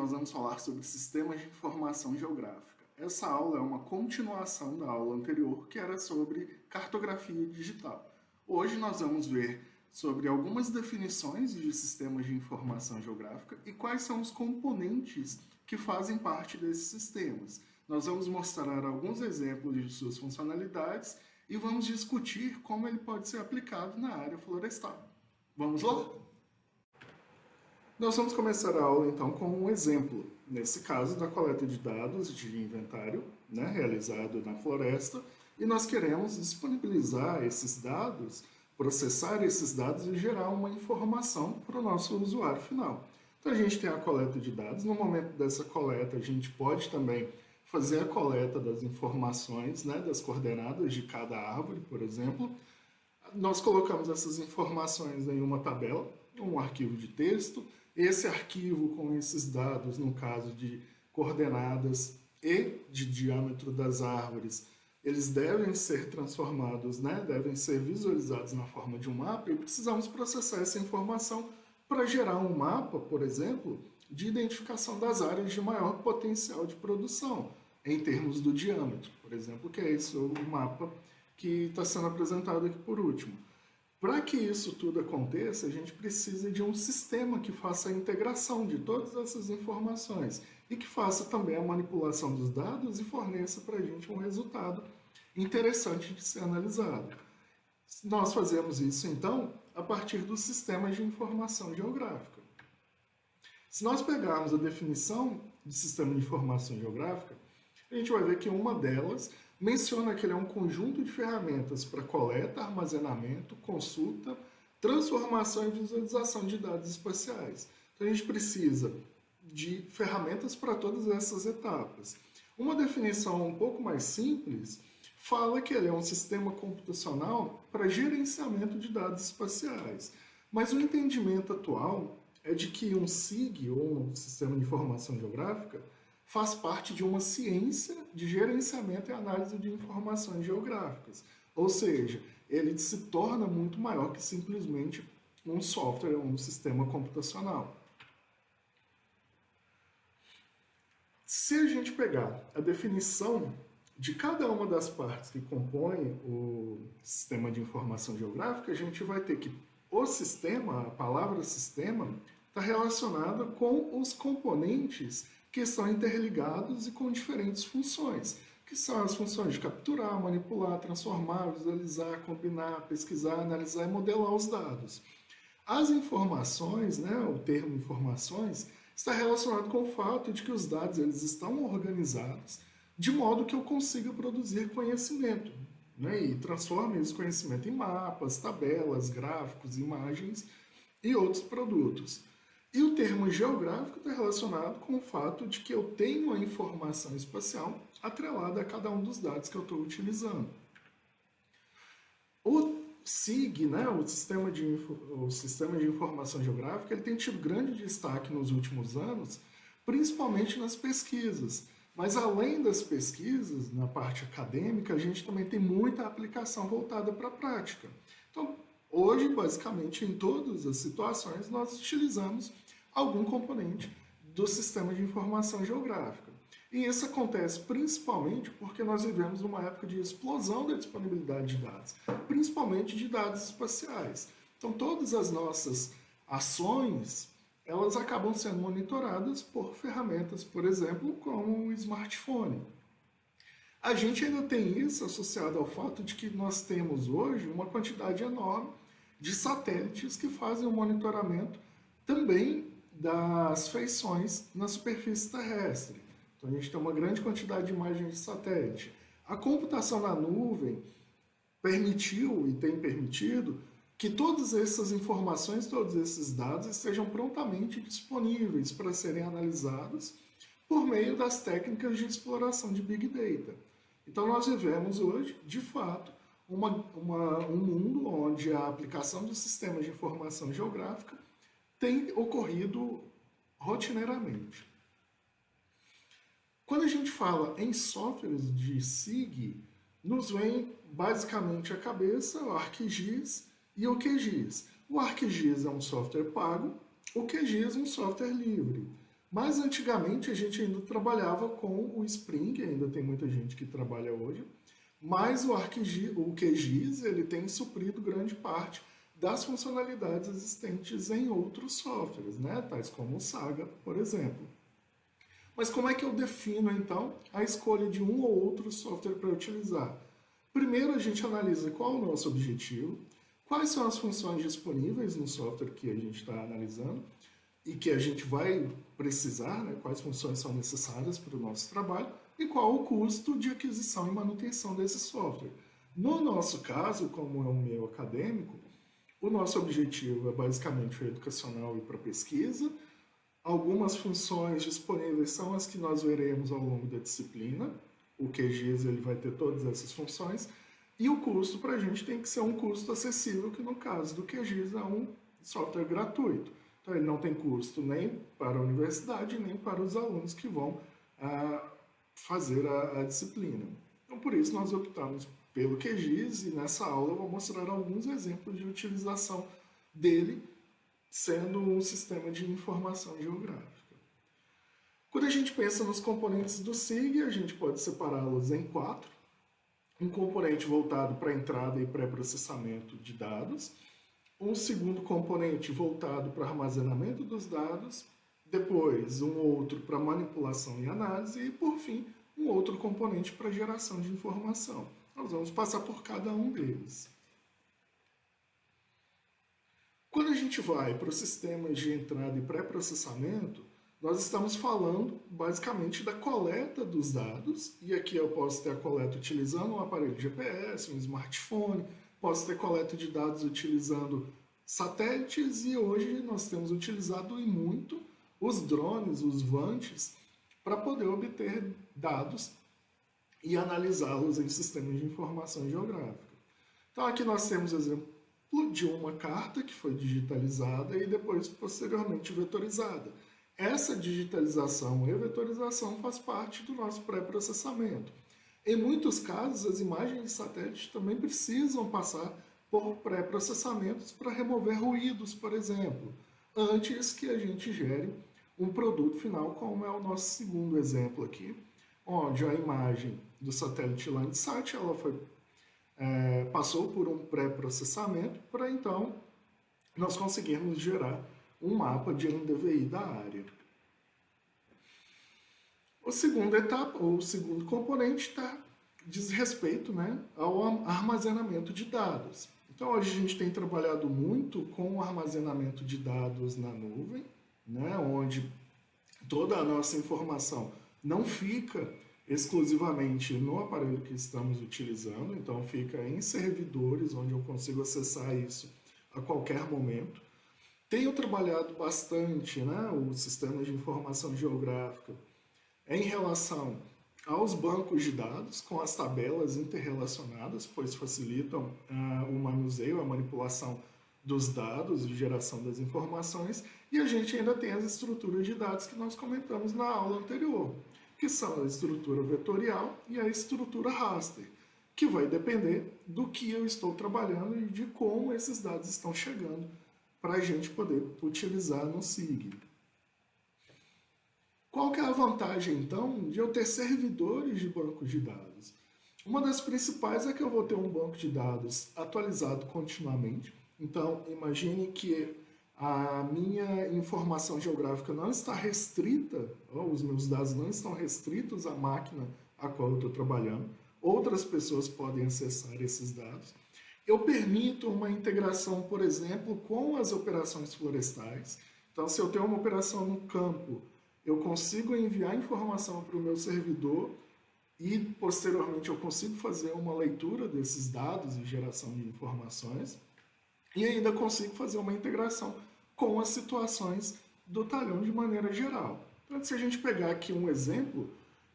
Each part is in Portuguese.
nós vamos falar sobre sistemas de informação geográfica. Essa aula é uma continuação da aula anterior, que era sobre cartografia digital. Hoje nós vamos ver sobre algumas definições de sistemas de informação geográfica e quais são os componentes que fazem parte desses sistemas. Nós vamos mostrar alguns exemplos de suas funcionalidades e vamos discutir como ele pode ser aplicado na área florestal. Vamos lá? Nós vamos começar a aula então com um exemplo, nesse caso da coleta de dados de inventário, realizado na floresta, e nós queremos disponibilizar esses dados, processar esses dados e gerar uma informação para o nosso usuário final. Então a gente tem a coleta de dados, no momento dessa coleta a gente pode também fazer a coleta das informações, das coordenadas de cada árvore, por exemplo. Nós colocamos essas informações em uma tabela, um arquivo de texto. Esse arquivo com esses dados, no caso de coordenadas e de diâmetro das árvores, eles devem ser transformados, devem ser visualizados na forma de um mapa e precisamos processar essa informação para gerar um mapa, por exemplo, de identificação das áreas de maior potencial de produção, em termos do diâmetro, por exemplo, que é esse o mapa que está sendo apresentado aqui por último. Para que isso tudo aconteça, a gente precisa de um sistema que faça a integração de todas essas informações e que faça também a manipulação dos dados e forneça para a gente um resultado interessante de ser analisado. Nós fazemos isso, então, a partir dos sistemas de informação geográfica. Se nós pegarmos a definição de sistema de informação geográfica, a gente vai ver que uma delas menciona que ele é um conjunto de ferramentas para coleta, armazenamento, consulta, transformação e visualização de dados espaciais. Então a gente precisa de ferramentas para todas essas etapas. Uma definição um pouco mais simples fala que ele é um sistema computacional para gerenciamento de dados espaciais. Mas o entendimento atual é de que um SIG, ou um Sistema de Informação Geográfica, faz parte de uma ciência de gerenciamento e análise de informações geográficas. Ou seja, ele se torna muito maior que simplesmente um software, um sistema computacional. Se a gente pegar a definição de cada uma das partes que compõem o sistema de informação geográfica, a gente vai ter que o sistema, a palavra sistema, está relacionada com os componentes que estão interligados e com diferentes funções, que são as funções de capturar, manipular, transformar, visualizar, combinar, pesquisar, analisar e modelar os dados. As informações, o termo informações, está relacionado com o fato de que os dados eles estão organizados de modo que eu consiga produzir conhecimento, e transforme esse conhecimento em mapas, tabelas, gráficos, imagens e outros produtos. E o termo geográfico está relacionado com o fato de que eu tenho a informação espacial atrelada a cada um dos dados que eu estou utilizando. O SIG, o Sistema de Informação Geográfica, ele tem tido grande destaque nos últimos anos, principalmente nas pesquisas. Mas além das pesquisas, na parte acadêmica, a gente também tem muita aplicação voltada para a prática. Então, hoje, basicamente, em todas as situações, nós utilizamos algum componente do sistema de informação geográfica. E isso acontece principalmente porque nós vivemos numa época de explosão da disponibilidade de dados, principalmente de dados espaciais. Então, todas as nossas ações, elas acabam sendo monitoradas por ferramentas, por exemplo, como o smartphone. A gente ainda tem isso associado ao fato de que nós temos hoje uma quantidade enorme de satélites que fazem o monitoramento também das feições na superfície terrestre. Então a gente tem uma grande quantidade de imagens de satélite. A computação na nuvem permitiu e tem permitido que todas essas informações, todos esses dados estejam prontamente disponíveis para serem analisados por meio das técnicas de exploração de Big Data. Então nós vivemos hoje, de fato, um mundo onde a aplicação dos sistemas de informação geográfica tem ocorrido rotineiramente. Quando a gente fala em softwares de SIG, nos vem basicamente à cabeça o ArcGIS e o QGIS. O ArcGIS é um software pago, o QGIS é um software livre. Mas antigamente a gente ainda trabalhava com o Spring, ainda tem muita gente que trabalha hoje, mas o QGIS ele tem suprido grande parte das funcionalidades existentes em outros softwares, né? Tais como o Saga, por exemplo. Mas como é que eu defino, então, a escolha de um ou outro software para utilizar? Primeiro, a gente analisa qual é o nosso objetivo, quais são as funções disponíveis no software que a gente está analisando e que a gente vai precisar, né, quais funções são necessárias para o nosso trabalho e qual o custo de aquisição e manutenção desse software. No nosso caso, como é o meu acadêmico, o nosso objetivo é basicamente o educacional e para pesquisa. Algumas funções disponíveis são as que nós veremos ao longo da disciplina. O QGIS ele vai ter todas essas funções. E o custo para a gente tem que ser um custo acessível, que no caso do QGIS é um software gratuito. Então ele não tem custo nem para a universidade, nem para os alunos que vão fazer a disciplina. Então por isso nós optamos pelo QGIS e nessa aula eu vou mostrar alguns exemplos de utilização dele sendo um sistema de informação geográfica. Quando a gente pensa nos componentes do SIG, a gente pode separá-los em 4. Um componente voltado para entrada e pré-processamento de dados, um segundo componente voltado para armazenamento dos dados, depois um outro para manipulação e análise e, por fim, um outro componente para geração de informação. Nós vamos passar por cada um deles. Quando a gente vai para os sistemas de entrada e pré-processamento, nós estamos falando basicamente da coleta dos dados, e aqui eu posso ter a coleta utilizando um aparelho GPS, um smartphone, posso ter coleta de dados utilizando satélites, e hoje nós temos utilizado e muito os drones, os VANTs, para poder obter dados e analisá-los em sistemas de informação geográfica. Então aqui nós temos o exemplo de uma carta que foi digitalizada e depois posteriormente vetorizada. Essa digitalização e vetorização faz parte do nosso pré-processamento. Em muitos casos, as imagens de satélite também precisam passar por pré-processamentos para remover ruídos, por exemplo, antes que a gente gere um produto final, como é o nosso segundo exemplo aqui, onde a imagem do satélite Landsat ela passou por um pré-processamento para então nós conseguirmos gerar um mapa de NDVI da área. O segundo etapa, ou o segundo componente, diz respeito, né, ao armazenamento de dados. Então hoje a gente tem trabalhado muito com o armazenamento de dados na nuvem, né, onde toda a nossa informação não fica exclusivamente no aparelho que estamos utilizando, então fica em servidores onde eu consigo acessar isso a qualquer momento. Tenho trabalhado bastante, né, os sistemas de informação geográfica em relação aos bancos de dados com as tabelas interrelacionadas, pois facilitam o manuseio, a manipulação dos dados e geração das informações, e a gente ainda tem as estruturas de dados que nós comentamos na aula anterior, que são a estrutura vetorial e a estrutura raster, que vai depender do que eu estou trabalhando e de como esses dados estão chegando para a gente poder utilizar no SIG. Qual que é a vantagem, então, de eu ter servidores de bancos de dados? Uma das principais é que eu vou ter um banco de dados atualizado continuamente. Então, imagine que a minha informação geográfica não está restrita, ou os meus dados não estão restritos à máquina a qual eu estou trabalhando. Outras pessoas podem acessar esses dados. Eu permito uma integração, por exemplo, com as operações florestais. Então, se eu tenho uma operação no campo, eu consigo enviar informação para o meu servidor e, posteriormente, eu consigo fazer uma leitura desses dados e geração de informações e ainda consigo fazer uma integração com as situações do talhão de maneira geral. Então, se a gente pegar aqui um exemplo,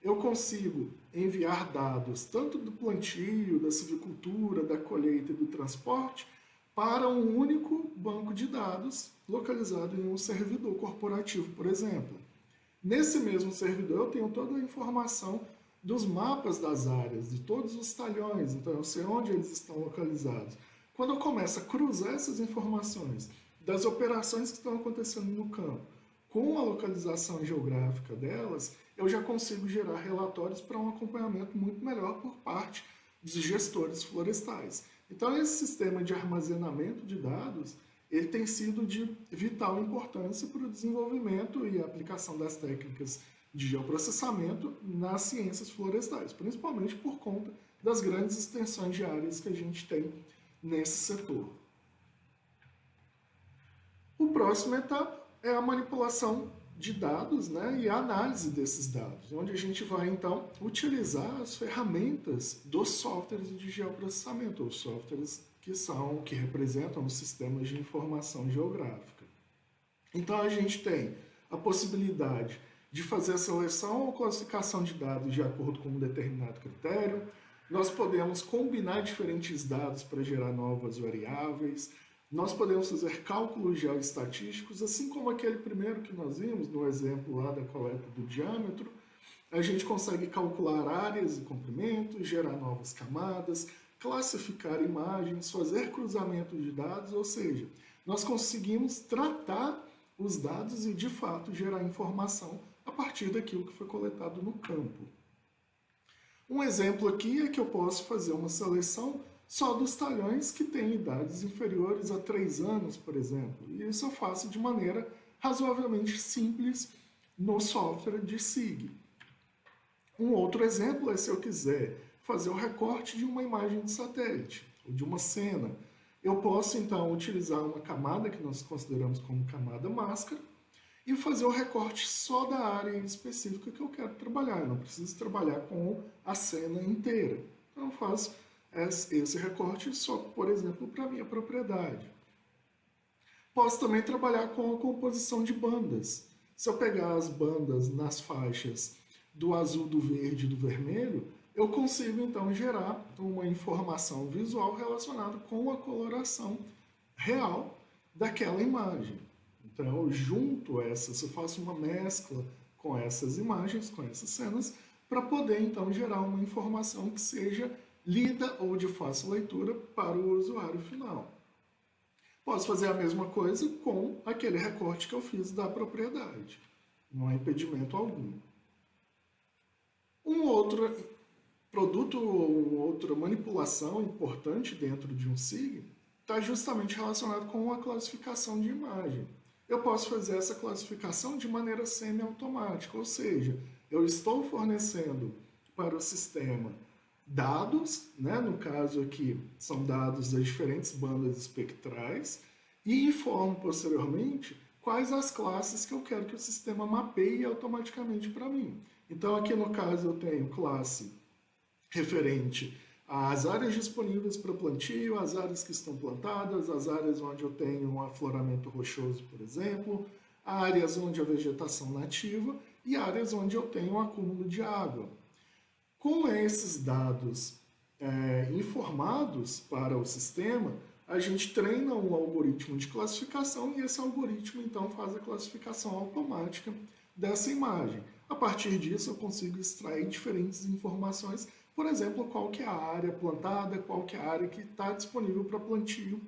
eu consigo enviar dados tanto do plantio, da silvicultura, da colheita e do transporte para um único banco de dados localizado em um servidor corporativo, por exemplo. Nesse mesmo servidor eu tenho toda a informação dos mapas das áreas, de todos os talhões, então eu sei onde eles estão localizados. Quando eu começo a cruzar essas informações das operações que estão acontecendo no campo com a localização geográfica delas, eu já consigo gerar relatórios para um acompanhamento muito melhor por parte dos gestores florestais. Então, esse sistema de armazenamento de dados, ele tem sido de vital importância para o desenvolvimento e a aplicação das técnicas de geoprocessamento nas ciências florestais, principalmente por conta das grandes extensões de áreas que a gente tem nesse setor. O próximo etapa é a manipulação de dados, né, e a análise desses dados, onde a gente vai então utilizar as ferramentas dos softwares de geoprocessamento, ou softwares que representam os sistemas de informação geográfica. Então a gente tem a possibilidade de fazer a seleção ou classificação de dados de acordo com um determinado critério. Nós podemos combinar diferentes dados para gerar novas variáveis. Nós podemos fazer cálculos geoestatísticos, assim como aquele primeiro que nós vimos, no exemplo lá da coleta do diâmetro. A gente consegue calcular áreas e comprimentos, gerar novas camadas, classificar imagens, fazer cruzamento de dados, ou seja, nós conseguimos tratar os dados e, de fato, gerar informação a partir daquilo que foi coletado no campo. Um exemplo aqui é que eu posso fazer uma seleção só dos talhões que têm idades inferiores a 3 anos, por exemplo. E isso eu faço de maneira razoavelmente simples no software de SIG. Um outro exemplo é se eu quiser fazer o recorte de uma imagem de satélite, ou de uma cena. Eu posso, então, utilizar uma camada que nós consideramos como camada máscara e fazer o recorte só da área específica que eu quero trabalhar. Eu não preciso trabalhar com a cena inteira. Então, eu faço esse recorte só, por exemplo, para a minha propriedade. Posso também trabalhar com a composição de bandas. Se eu pegar as bandas nas faixas do azul, do verde e do vermelho, eu consigo então gerar uma informação visual relacionada com a coloração real daquela imagem. Então eu junto essas, eu faço uma mescla com essas imagens, com essas cenas, para poder então gerar uma informação que seja lida ou de fácil leitura para o usuário final. Posso fazer a mesma coisa com aquele recorte que eu fiz da propriedade. Não há impedimento algum. Um outro produto ou outra manipulação importante dentro de um SIG está justamente relacionado com a classificação de imagem. Eu posso fazer essa classificação de maneira semi-automática, ou seja, eu estou fornecendo para o sistema dados, né, no caso aqui são dados das diferentes bandas espectrais, e informo posteriormente quais as classes que eu quero que o sistema mapeie automaticamente para mim. Então aqui no caso eu tenho classe referente às áreas disponíveis para plantio, as áreas que estão plantadas, as áreas onde eu tenho um afloramento rochoso, por exemplo, áreas onde a vegetação nativa e áreas onde eu tenho um acúmulo de água. Com esses dados informados para o sistema, a gente treina um algoritmo de classificação e esse algoritmo então faz a classificação automática dessa imagem. A partir disso eu consigo extrair diferentes informações, por exemplo, qual que é a área plantada, qual que é a área que está disponível para plantio,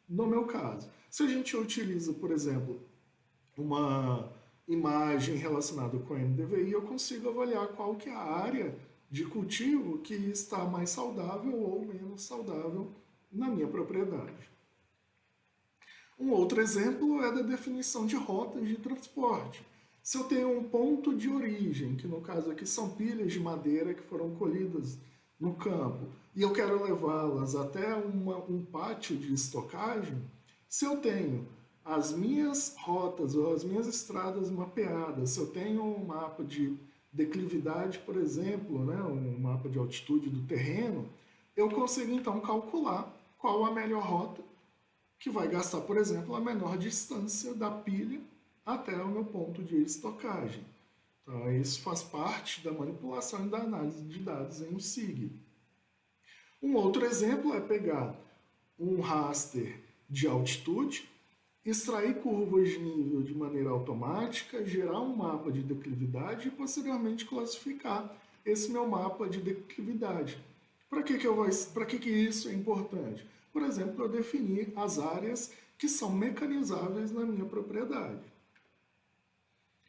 no meu caso. Se a gente utiliza, por exemplo, uma imagem relacionada com MDVI, eu consigo avaliar qual que é a área de cultivo que está mais saudável ou menos saudável na minha propriedade. Um outro exemplo é da definição de rotas de transporte. Se eu tenho um ponto de origem, que no caso aqui são pilhas de madeira que foram colhidas no campo, e eu quero levá-las até um pátio de estocagem, se eu tenho as minhas rotas ou as minhas estradas mapeadas, se eu tenho um mapa de declividade, por exemplo, né, um mapa de altitude do terreno, eu consigo então calcular qual a melhor rota que vai gastar, por exemplo, a menor distância da pilha até o meu ponto de estocagem. Então, isso faz parte da manipulação e da análise de dados em um SIG. Um outro exemplo é pegar um raster de altitude, extrair curvas de nível de maneira automática, gerar um mapa de declividade e posteriormente classificar esse meu mapa de declividade. Para que isso é importante? Por exemplo, eu definir as áreas que são mecanizáveis na minha propriedade.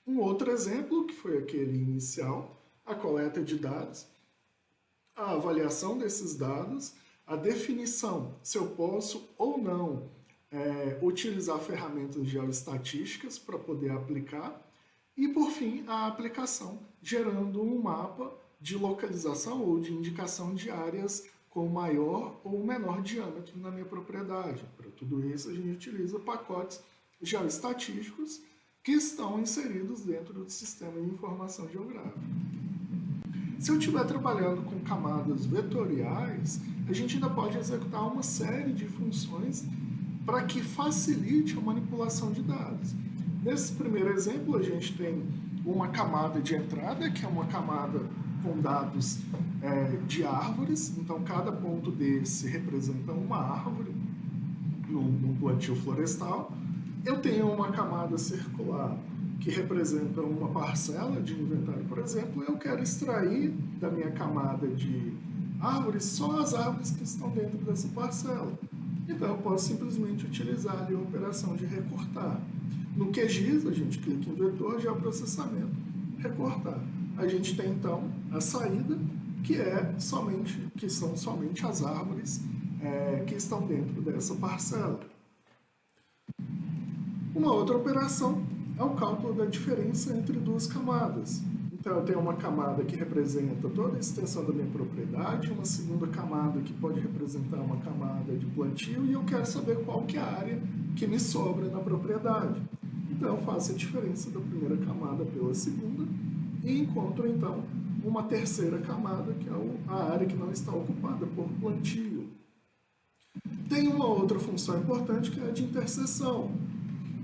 Um outro exemplo, que foi aquele inicial, a coleta de dados, a avaliação desses dados, a definição se eu posso ou não utilizar ferramentas geoestatísticas para poder aplicar, e por fim a aplicação, gerando um mapa de localização ou de indicação de áreas com maior ou menor diâmetro na minha propriedade. Para tudo isso a gente utiliza pacotes geoestatísticos que estão inseridos dentro do sistema de informação geográfica. Se eu estiver trabalhando com camadas vetoriais, a gente ainda pode executar uma série de funções para que facilite a manipulação de dados. Nesse primeiro exemplo, a gente tem uma camada de entrada, que é uma camada com dados de árvores. Então, cada ponto desse representa uma árvore num plantio florestal. Eu tenho uma camada circular que representa uma parcela de inventário, por exemplo, eu quero extrair da minha camada de árvores só as árvores que estão dentro dessa parcela. Então, eu posso simplesmente utilizar ali a operação de recortar. No QGIS, a gente clica em vetor, geoprocessamento, recortar. A gente tem, então, a saída, que são somente as árvores que estão dentro dessa parcela. Uma outra operação é o cálculo da diferença entre duas camadas. Então, eu tenho uma camada que representa toda a extensão da minha propriedade, uma segunda camada que pode representar uma camada de plantio, e eu quero saber qual que é a área que me sobra na propriedade. Então, eu faço a diferença da primeira camada pela segunda e encontro, então, uma terceira camada, que é a área que não está ocupada por plantio. Tem uma outra função importante, que é a de interseção.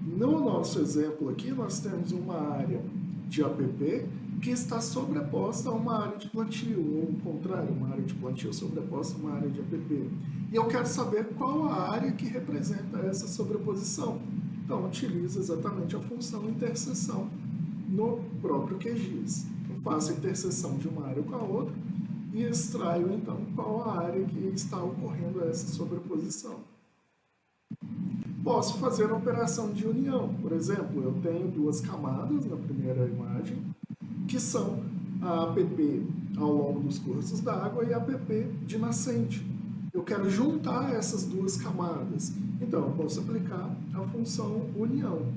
No nosso exemplo aqui, nós temos uma área de APP que está sobreposta a uma área de plantio, ou o contrário, uma área de plantio sobreposta a uma área de APP. E eu quero saber qual a área que representa essa sobreposição. Então, utilizo exatamente a função interseção no próprio QGIS. Eu faço a interseção de uma área com a outra e extraio, então, qual a área que está ocorrendo essa sobreposição. Posso fazer a operação de união. Por exemplo, eu tenho duas camadas na primeira imagem, que são a APP ao longo dos cursos d'água e a APP de nascente. Eu quero juntar essas duas camadas. Então, eu posso aplicar a função união.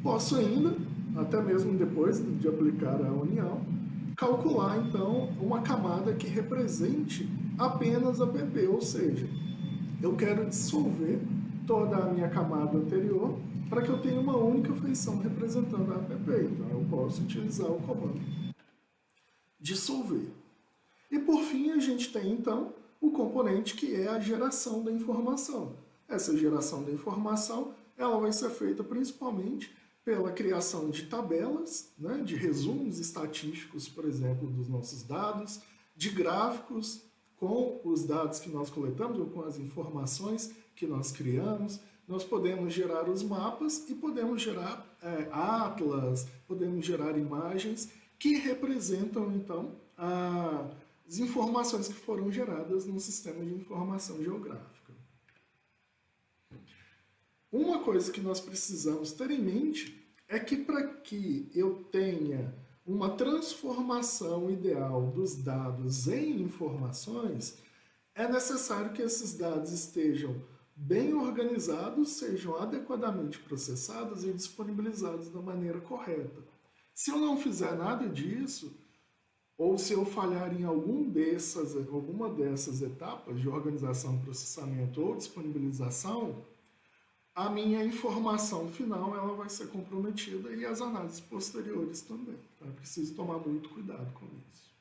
Posso ainda, até mesmo depois de aplicar a união, calcular, então, uma camada que represente apenas a APP, ou seja, eu quero dissolver toda a minha camada anterior para que eu tenha uma única feição representando a APP. Então, eu posso utilizar o comando dissolver. E, por fim, a gente tem, então, o componente que é a geração da informação. Essa geração da informação ela vai ser feita principalmente pela criação de tabelas, né, de resumos estatísticos, por exemplo, dos nossos dados, de gráficos com os dados que nós coletamos ou com as informações que nós criamos. Nós podemos gerar os mapas e podemos gerar atlas, podemos gerar imagens que representam, então, as informações que foram geradas no sistema de informação geográfica. Uma coisa que nós precisamos ter em mente é que para que eu tenha uma transformação ideal dos dados em informações, é necessário que esses dados estejam bem organizados, sejam adequadamente processados e disponibilizados da maneira correta. Se eu não fizer nada disso, ou se eu falhar em alguma dessas etapas de organização, processamento ou disponibilização, a minha informação final ela vai ser comprometida e as análises posteriores também. Então, é preciso tomar muito cuidado com isso.